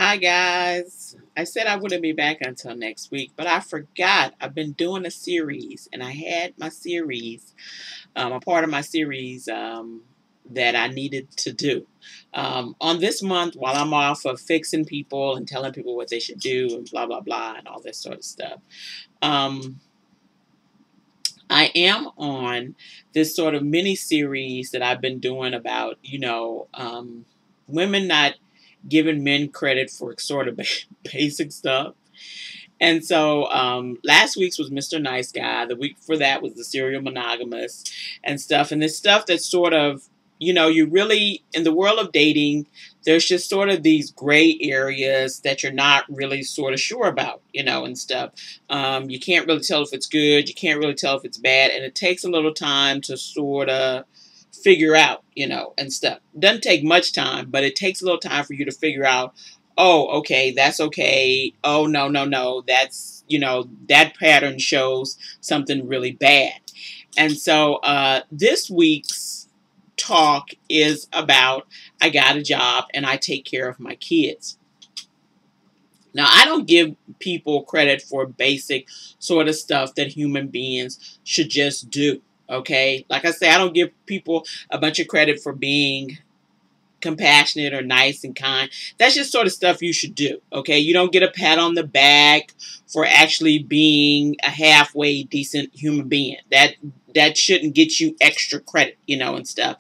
Hi guys. I said I wouldn't be back until next week, but I forgot. I've been doing a series, and I had my series, a part of my series that I needed to do. On this month, while I'm off of fixing people and telling people what they should do and blah blah blah and all this sort of stuff, um, I am on this sort of mini series that I've been doing about, women not giving men credit for sort of basic stuff. And so last week's was Mr. Nice Guy. The week before that was the serial monogamous and stuff. And this stuff that's sort of, you really, in the world of dating, there's just sort of these gray areas that you're not really sort of sure about, and stuff. You can't really tell if it's good. You can't really tell if it's bad. And it takes a little time to sort of figure out, and stuff. Doesn't take much time, but it takes a little time for you to figure out, oh, okay, that's okay. Oh, no, no, no. That's, that pattern shows something really bad. And so this week's talk is about I got a job and I take care of my kids. Now, I don't give people credit for basic sort of stuff that human beings should just do. Okay. Like I say, I don't give people a bunch of credit for being compassionate or nice and kind. That's just sort of stuff you should do. Okay. You don't get a pat on the back for actually being a halfway decent human being. That shouldn't get you extra credit, and stuff.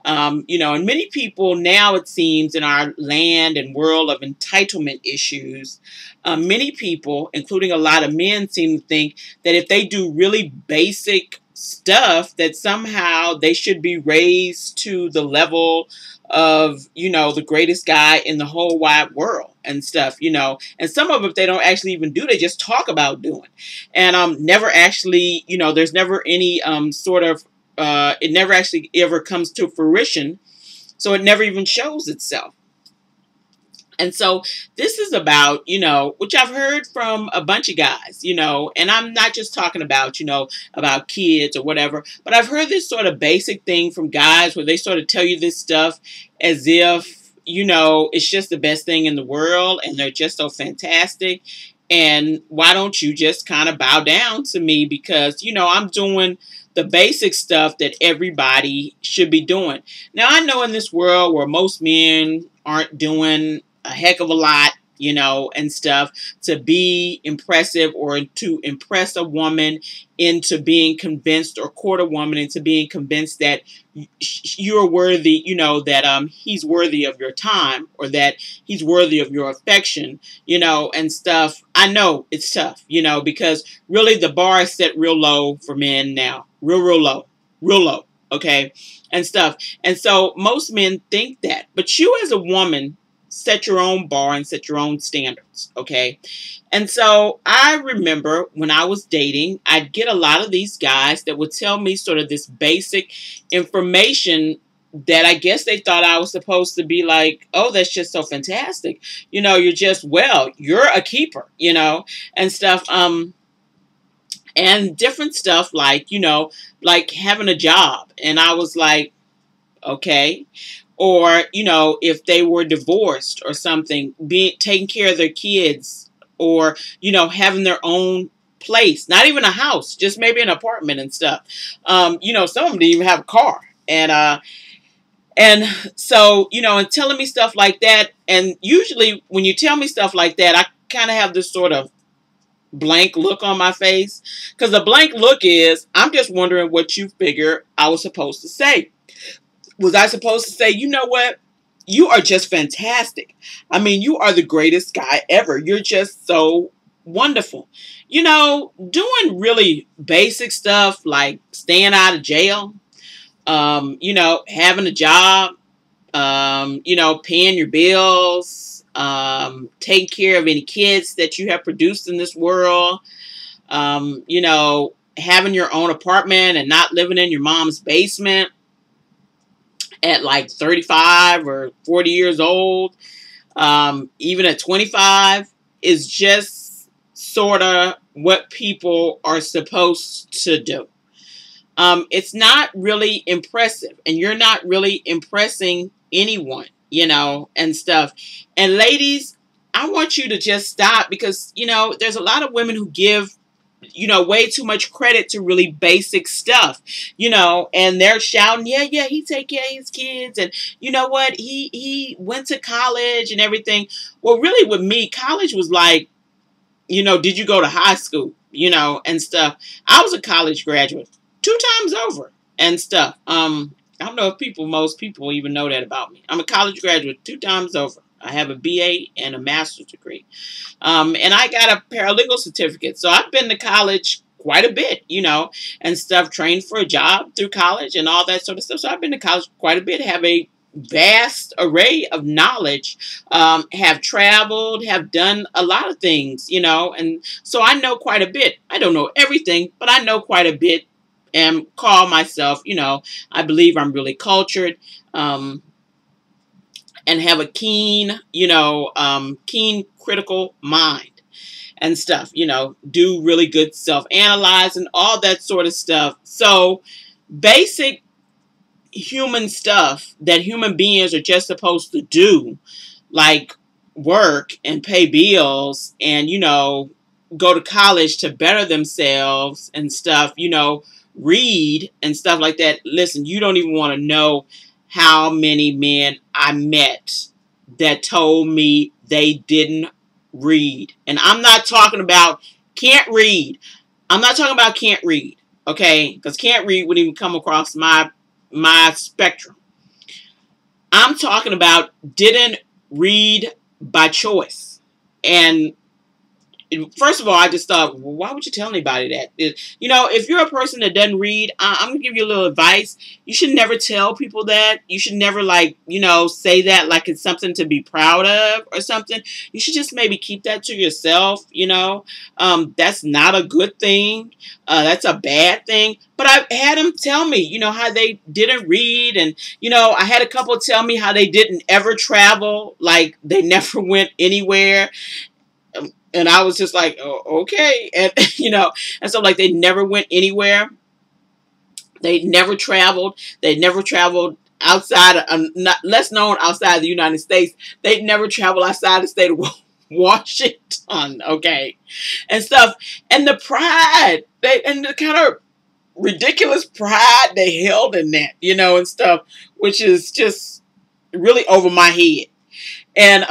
And many people now, it seems, in our land and world of entitlement issues, many people, including a lot of men, seem to think that if they do really basic stuff, that somehow they should be raised to the level of, the greatest guy in the whole wide world and stuff, and some of it they don't actually even do. They just talk about doing, and never actually, there's never any it never actually ever comes to fruition. So it never even shows itself. And so this is about, which I've heard from a bunch of guys, and I'm not just talking about, about kids or whatever, but I've heard this sort of basic thing from guys where they sort of tell you this stuff as if, it's just the best thing in the world and they're just so fantastic. And why don't you just kind of bow down to me because, I'm doing the basic stuff that everybody should be doing. Now, I know in this world where most men aren't doing a heck of a lot, and stuff to be impressive or to impress a woman into being convinced or court a woman into being convinced that you're worthy, that he's worthy of your time or that he's worthy of your affection, and stuff. I know it's tough, because really the bar is set real low for men now. Real low. Okay. And stuff. And so most men think that, but you as a woman set your own bar and set your own standards. Okay. And so I remember when I was dating, I'd get a lot of these guys that would tell me sort of this basic information that I guess they thought I was supposed to be like, oh, that's just so fantastic. You're just, well, you're a keeper, and stuff. And different stuff like, like having a job. And I was like, okay. Or, if they were divorced or something, taking care of their kids or, having their own place, not even a house, just maybe an apartment and stuff. Some of them didn't even have a car. And so, and telling me stuff like that. And usually when you tell me stuff like that, I kind of have this sort of blank look on my face. Because the blank look is, I'm just wondering what you figure I was supposed to say. Was I supposed to say, you know what? You are just fantastic. I mean, you are the greatest guy ever. You're just so wonderful. Doing really basic stuff like staying out of jail, having a job, paying your bills, taking care of any kids that you have produced in this world, having your own apartment and not living in your mom's basement at like 35 or 40 years old, even at 25, is just sort of what people are supposed to do. It's not really impressive, and you're not really impressing anyone, and stuff. And ladies, I want you to just stop, because, there's a lot of women who give, way too much credit to really basic stuff, and they're shouting, yeah, yeah, he take care of his kids. And you know what? He went to college and everything. Well, really with me, college was like, did you go to high school, and stuff. I was a college graduate 2 times over and stuff. I don't know if most people even know that about me. I'm a college graduate 2 times over. I have a BA and a master's degree. And I got a paralegal certificate. So I've been to college quite a bit, and stuff, trained for a job through college and all that sort of stuff. So I've been to college quite a bit, have a vast array of knowledge, have traveled, have done a lot of things, and so I know quite a bit. I don't know everything, but I know quite a bit, and call myself, I believe I'm really cultured, and have a keen, keen critical mind and stuff, do really good self-analyze and all that sort of stuff. So basic human stuff that human beings are just supposed to do, like work and pay bills and, go to college to better themselves and stuff, read and stuff like that. Listen, you don't even want to know how many men I met that told me they didn't read. And I'm not talking about can't read. I'm not talking about can't read, okay? Because can't read wouldn't even come across my spectrum. I'm talking about didn't read by choice. And first of all, I just thought, well, why would you tell anybody that? If you're a person that doesn't read, I'm going to give you a little advice. You should never tell people that. You should never, say that like it's something to be proud of or something. You should just maybe keep that to yourself, That's not a good thing. That's a bad thing. But I've had them tell me, how they didn't read. And, I had a couple tell me how they didn't ever travel. Like, they never went anywhere. And I was just like, oh, okay. And, and so like they never went anywhere. They never traveled. They never traveled outside, less known outside the United States. They never traveled outside the state of Washington. Okay. And stuff. And the pride, and the kind of ridiculous pride they held in that, and stuff, which is just really over my head. And,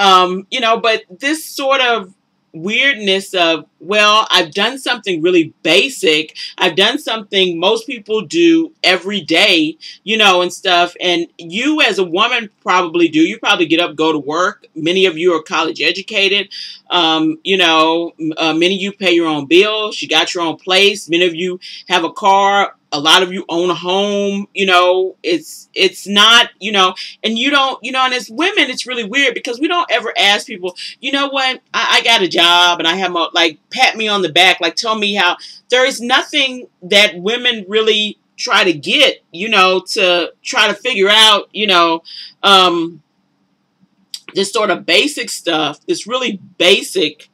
but this sort of weirdness of, well, I've done something really basic. I've done something most people do every day, and stuff. And you as a woman probably do. You probably get up, go to work. Many of you are college educated. Many of you pay your own bills. You got your own place. Many of you have a car. A lot of you own a home, it's not, and you don't, and as women, it's really weird because we don't ever ask people, you know what, I got a job and I have pat me on the back, tell me how. There is nothing that women really try to get, to try to figure out, this sort of basic stuff, this really basic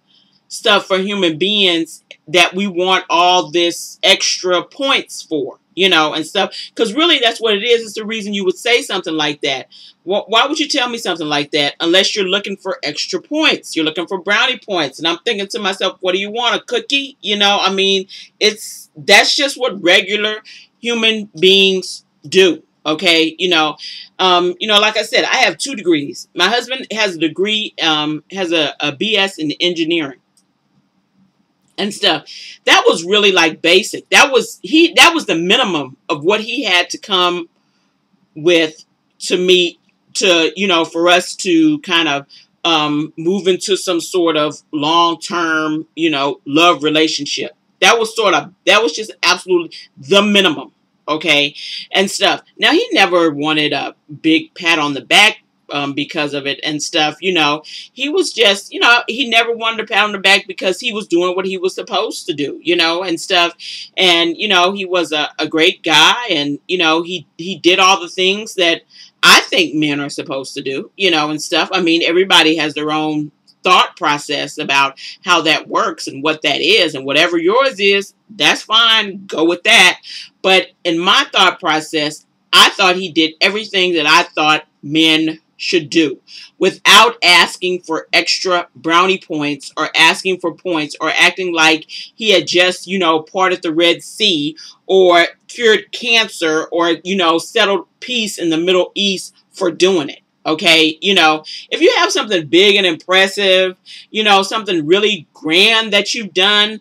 stuff for human beings that we want all this extra points for, and stuff. Because really, that's what it is. It's the reason you would say something like that. Why would you tell me something like that unless you're looking for extra points? You're looking for brownie points. And I'm thinking to myself, what do you want? A cookie? That's just what regular human beings do. Okay. Like I said, I have 2 degrees. My husband has a degree, has a BS in engineering and stuff. That was really basic. That was the minimum of what he had to come with to meet for us to kind of move into some sort of long-term, love relationship. That was just absolutely the minimum. Okay. And stuff. Now he never wanted a big pat on the back because of it and stuff, he was just, he never wanted a pat on the back because he was doing what he was supposed to do, and stuff. And, he was a great guy and, he did all the things that I think men are supposed to do, and stuff. I mean, everybody has their own thought process about how that works and what that is, and whatever yours is, that's fine. Go with that. But in my thought process, I thought he did everything that I thought men should do without asking for extra brownie points or asking for points or acting like he had just, parted the Red Sea or cured cancer or, settled peace in the Middle East for doing it. Okay, if you have something big and impressive, something really grand that you've done,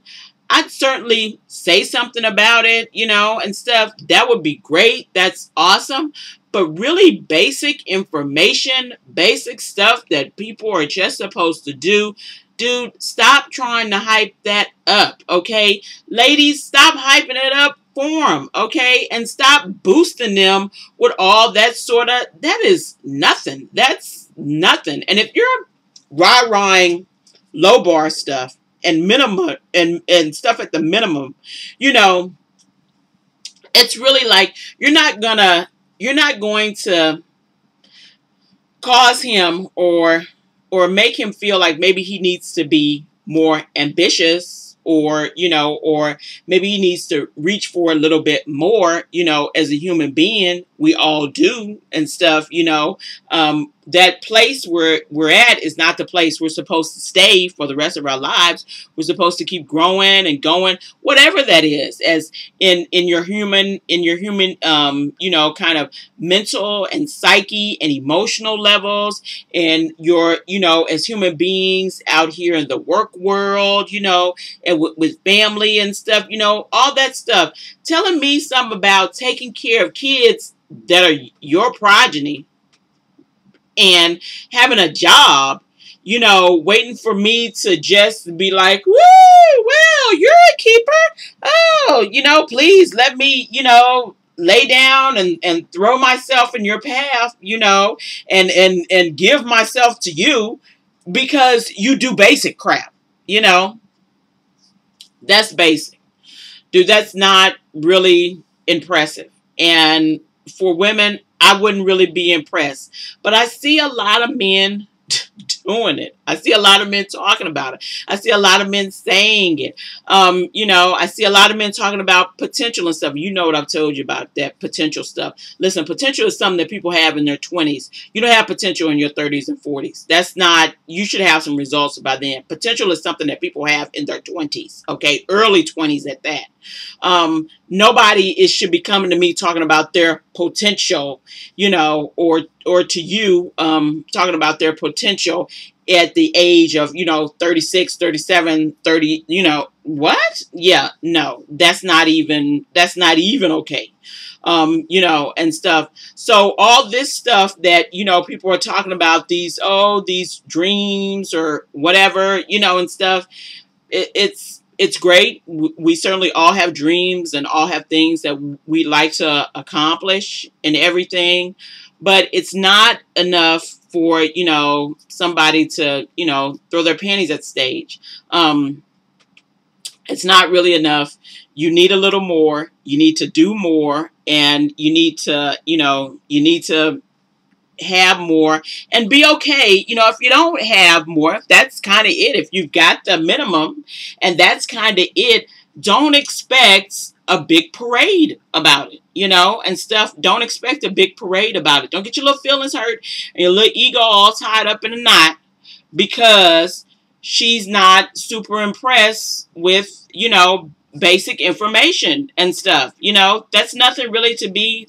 I'd certainly say something about it, and stuff. That would be great. That's awesome. But really basic information, basic stuff that people are just supposed to do. Dude, stop trying to hype that up, okay? Ladies, stop hyping it up for them, okay? And stop boosting them with all that that is nothing. That's nothing. And if you're rah-rahing low bar stuff, and minimum and stuff at the minimum, it's really like you're not going to cause him or make him feel like maybe he needs to be more ambitious or maybe he needs to reach for a little bit more, as a human being. We all do and stuff, that place where we're at is not the place we're supposed to stay for the rest of our lives. We're supposed to keep growing and going, whatever that is, as in your human, kind of mental and psyche and emotional levels, and your, as human beings out here in the work world, and with family and stuff, all that stuff. Telling me something about taking care of kids that are your progeny and having a job, waiting for me to just be like, woo, well, you're a keeper. Oh, please let me, lay down and throw myself in your path, and give myself to you because you do basic crap, That's basic. Dude, that's not really impressive. And for women, I wouldn't really be impressed. But I see a lot of men doing it. I see a lot of men talking about it. I see a lot of men saying it. I see a lot of men talking about potential and stuff. You know what I've told you about that potential stuff. Listen, potential is something that people have in their 20s. You don't have potential in your 30s and 40s. That's not, you should have some results by then. Potential is something that people have in their 20s, okay? Early 20s at that. Nobody should be coming to me talking about their potential, or to you, talking about their potential at the age of, 36, 37, 30, what? Yeah, no, that's not even okay. And stuff. So all this stuff that, people are talking about, these dreams or whatever, and stuff, it's great. We certainly all have dreams and all have things that we like to accomplish and everything, but it's not enough for, somebody to, throw their panties at the stage. It's not really enough. You need a little more. You need to do more, and you need to have more and be okay. If you don't have more, if that's kind of it, if you've got the minimum and that's kind of it, don't expect a big parade about it, and stuff. Don't expect a big parade about it. Don't get your little feelings hurt and your little ego all tied up in a knot because she's not super impressed with, basic information and stuff. That's nothing really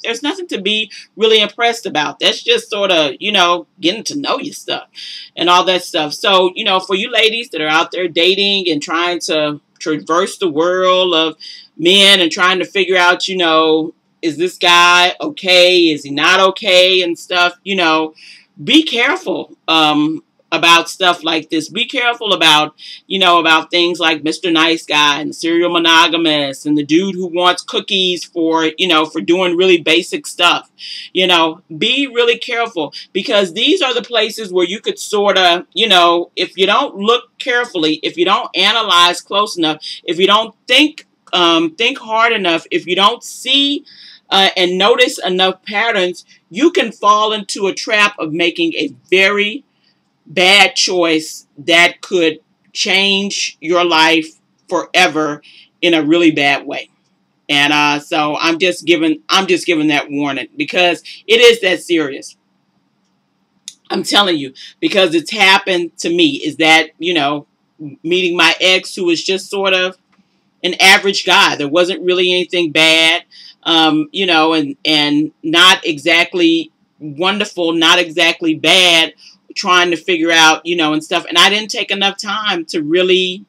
there's nothing to be really impressed about. That's just sort of, getting to know your stuff and all that stuff. So, for you ladies that are out there dating and trying to traverse the world of men and trying to figure out, is this guy okay? Is he not okay? And stuff, be careful, about stuff like this. Be careful about, about things like Mr. Nice Guy and serial monogamous and the dude who wants cookies for, for doing really basic stuff. Be really careful because these are the places where you could sort of, if you don't look carefully, if you don't analyze close enough, if you don't think hard enough, if you don't see and notice enough patterns, you can fall into a trap of making a very bad choice that could change your life forever in a really bad way. And so I'm just giving that warning because it is that serious. I'm telling you, because it's happened to me. Is that, meeting my ex, who was just sort of an average guy. There wasn't really anything bad, and not exactly wonderful, not exactly bad, trying to figure out, and stuff. And I didn't take enough time to really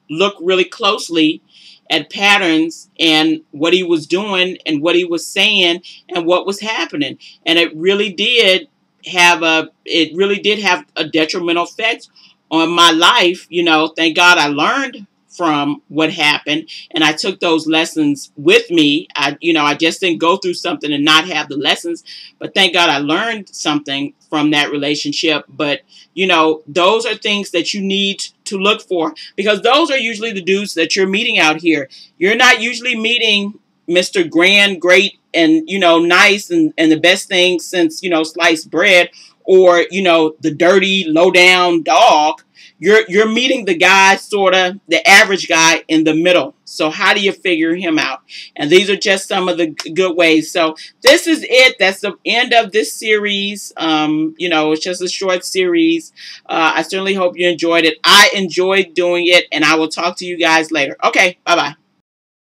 look really closely at patterns and what he was doing and what he was saying and what was happening. And it really did have a detrimental effect on my life. Thank God I learned from what happened, and I took those lessons with me. I just didn't go through something and not have the lessons, but thank God I learned something from that relationship. But those are things that you need to look for, because those are usually the dudes that you're meeting out here. You're not usually meeting Mr. Grand, great, and nice, and the best thing since sliced bread, or the dirty, low down dog. You're meeting the guy, sort of the average guy in the middle. So how do you figure him out? And these are just some of the good ways. So this is it. That's the end of this series. It's just a short series. I certainly hope you enjoyed it. I enjoyed doing it, and I will talk to you guys later. Okay, bye bye.